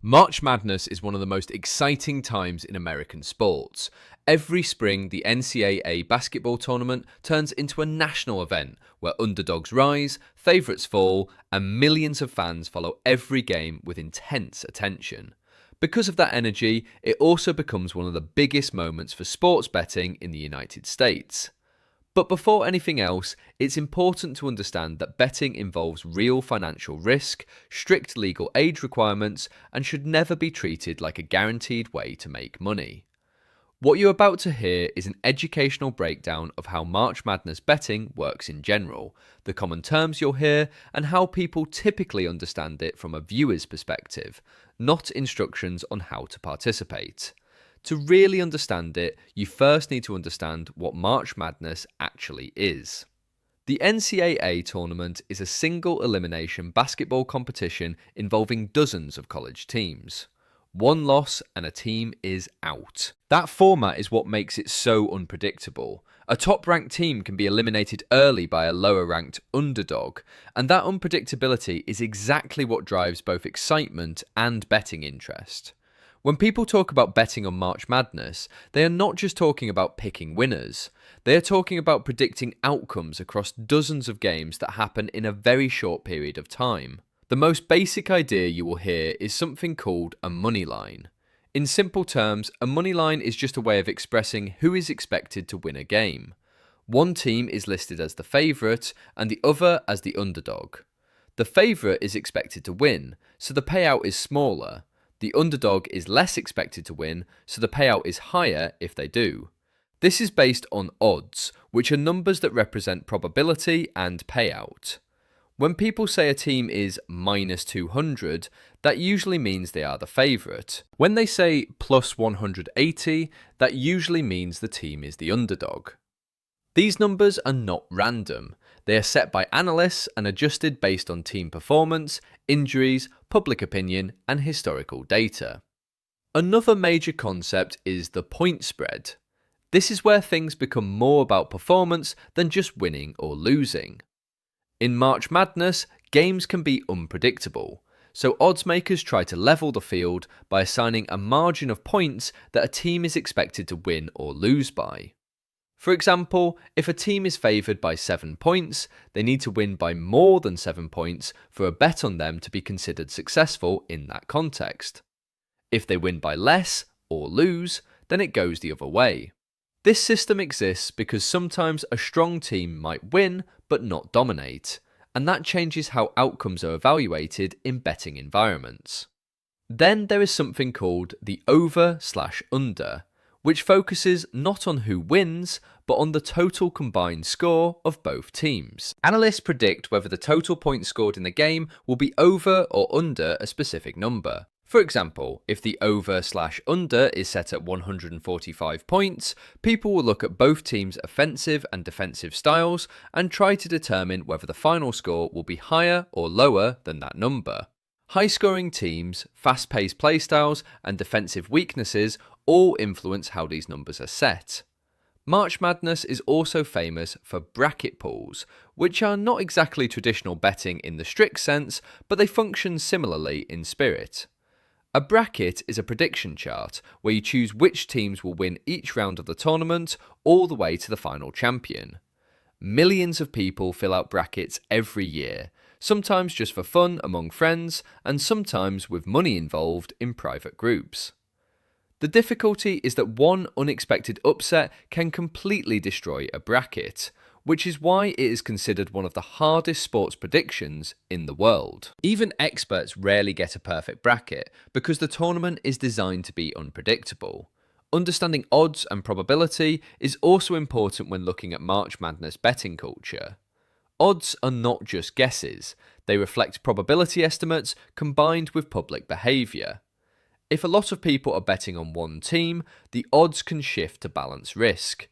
March Madness is one of the most exciting times in American sports. Every spring, the NCAA basketball tournament turns into a national event where underdogs rise, favourites fall, and millions of fans follow every game with intense attention. Because of that energy, it also becomes one of the biggest moments for sports betting in the United States. But before anything else, it's important to understand that betting involves real financial risk, strict legal age requirements, and should never be treated like a guaranteed way to make money. What you're about to hear is an educational breakdown of how March Madness betting works in general, the common terms you'll hear, and how people typically understand it from a viewer's perspective, not instructions on how to participate. To really understand it, you first need to understand what March Madness actually is. The NCAA tournament is a single elimination basketball competition involving dozens of college teams. One loss and a team is out. That format is what makes it so unpredictable. A top-ranked team can be eliminated early by a lower-ranked underdog, and that unpredictability is exactly what drives both excitement and betting interest. When people talk about betting on March Madness, they are not just talking about picking winners. They are talking about predicting outcomes across dozens of games that happen in a very short period of time. The most basic idea you will hear is something called a money line. In simple terms, a money line is just a way of expressing who is expected to win a game. One team is listed as the favourite and the other as the underdog. The favourite is expected to win, so the payout is smaller. The underdog is less expected to win, so the payout is higher if they do. This is based on odds, which are numbers that represent probability and payout. When people say a team is minus 200, that usually means they are the favourite. When they say plus 180, that usually means the team is the underdog. These numbers are not random. They are set by analysts and adjusted based on team performance, injuries, public opinion, and historical data. Another major concept is the point spread. This is where things become more about performance than just winning or losing. In March Madness, games can be unpredictable, so odds makers try to level the field by assigning a margin of points that a team is expected to win or lose by. For example, if a team is favoured by 7 points, they need to win by more than 7 points for a bet on them to be considered successful in that context. If they win by less, or lose, then it goes the other way. This system exists because sometimes a strong team might win but not dominate, and that changes how outcomes are evaluated in betting environments. Then there is something called the over/under, which focuses not on who wins, but on the total combined score of both teams. Analysts predict whether the total points scored in the game will be over or under a specific number. For example, if the over/under is set at 145 points, people will look at both teams' offensive and defensive styles and try to determine whether the final score will be higher or lower than that number. High-scoring teams, fast-paced playstyles, and defensive weaknesses all influence how these numbers are set. March Madness is also famous for bracket pools, which are not exactly traditional betting in the strict sense, but they function similarly in spirit. A bracket is a prediction chart where you choose which teams will win each round of the tournament all the way to the final champion. Millions of people fill out brackets every year, sometimes just for fun among friends, and sometimes with money involved in private groups. The difficulty is that one unexpected upset can completely destroy a bracket, which is why it is considered one of the hardest sports predictions in the world. Even experts rarely get a perfect bracket because the tournament is designed to be unpredictable. Understanding odds and probability is also important when looking at March Madness betting culture. Odds are not just guesses, they reflect probability estimates combined with public behaviour. If a lot of people are betting on one team, the odds can shift to balance risk.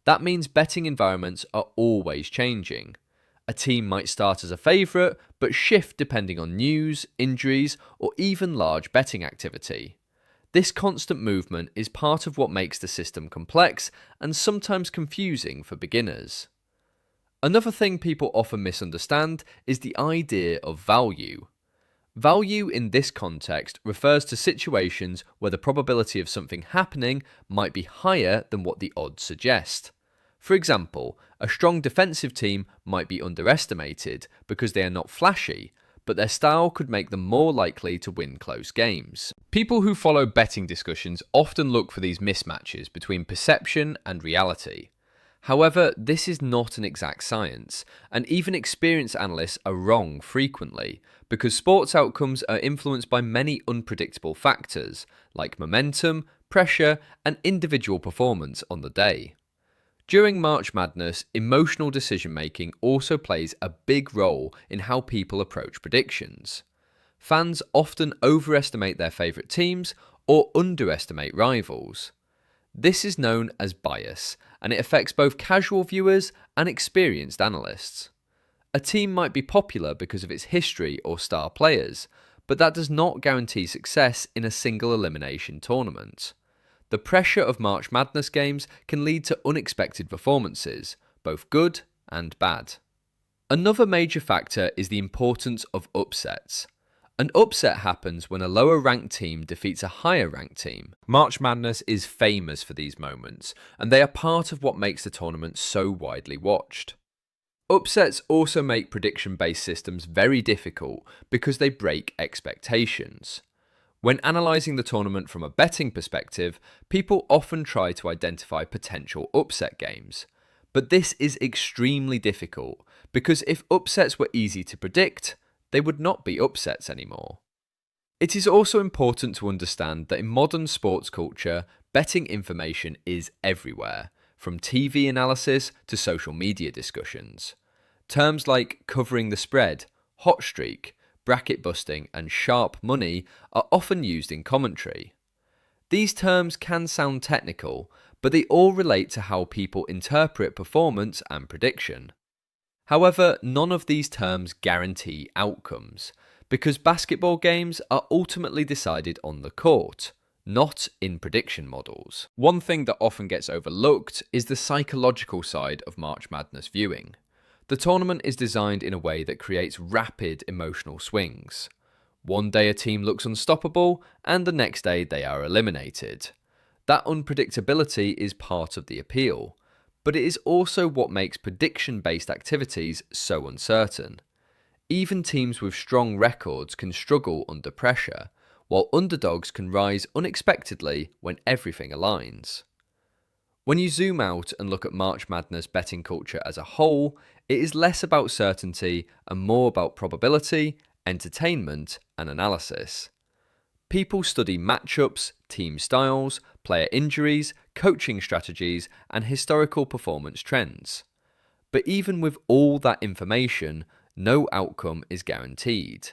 That means betting environments are always changing. A team might start as a favourite, but shift depending on news, injuries, or even large betting activity. This constant movement is part of what makes the system complex and sometimes confusing for beginners. Another thing people often misunderstand is the idea of value. Value in this context refers to situations where the probability of something happening might be higher than what the odds suggest. For example, a strong defensive team might be underestimated because they are not flashy, but their style could make them more likely to win close games. People who follow betting discussions often look for these mismatches between perception and reality. However, this is not an exact science, and even experienced analysts are wrong frequently, because sports outcomes are influenced by many unpredictable factors, like momentum, pressure, and individual performance on the day. During March Madness, emotional decision-making also plays a big role in how people approach predictions. Fans often overestimate their favourite teams or underestimate rivals. This is known as bias, and it affects both casual viewers and experienced analysts. A team might be popular because of its history or star players, but that does not guarantee success in a single elimination tournament. The pressure of March Madness games can lead to unexpected performances, both good and bad. Another major factor is the importance of upsets. An upset happens when a lower ranked team defeats a higher ranked team. March Madness is famous for these moments, and they are part of what makes the tournament so widely watched. Upsets also make prediction-based systems very difficult because they break expectations. When analysing the tournament from a betting perspective, people often try to identify potential upset games. But this is extremely difficult, because if upsets were easy to predict, they would not be upsets anymore. It is also important to understand that in modern sports culture, betting information is everywhere, from TV analysis to social media discussions. Terms like covering the spread, hot streak, bracket busting, and sharp money are often used in commentary. These terms can sound technical, but they all relate to how people interpret performance and prediction. However, none of these terms guarantee outcomes, because basketball games are ultimately decided on the court, not in prediction models. One thing that often gets overlooked is the psychological side of March Madness viewing. The tournament is designed in a way that creates rapid emotional swings. One day a team looks unstoppable, and the next day they are eliminated. That unpredictability is part of the appeal, but it is also what makes prediction-based activities so uncertain. Even teams with strong records can struggle under pressure, while underdogs can rise unexpectedly when everything aligns. When you zoom out and look at March Madness betting culture as a whole, it is less about certainty and more about probability, entertainment, and analysis. People study matchups, team styles, player injuries, coaching strategies, and historical performance trends. But even with all that information, no outcome is guaranteed.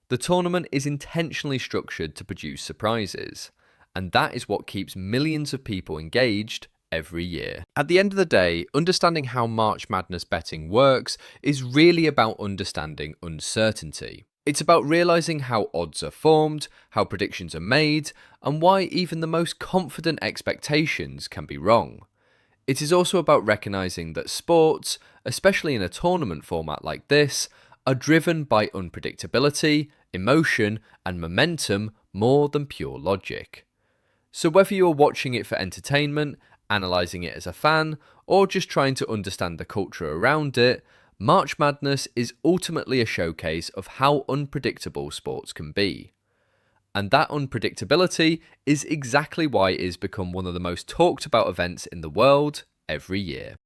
The tournament is intentionally structured to produce surprises, and that is what keeps millions of people engaged every year. At the end of the day, understanding how March Madness betting works is really about understanding uncertainty. It's about realising how odds are formed, how predictions are made, and why even the most confident expectations can be wrong. It is also about recognising that sports, especially in a tournament format like this, are driven by unpredictability, emotion, and momentum more than pure logic. So whether you're watching it for entertainment, analysing it as a fan, or just trying to understand the culture around it, March Madness is ultimately a showcase of how unpredictable sports can be. And that unpredictability is exactly why it has become one of the most talked about events in the world every year.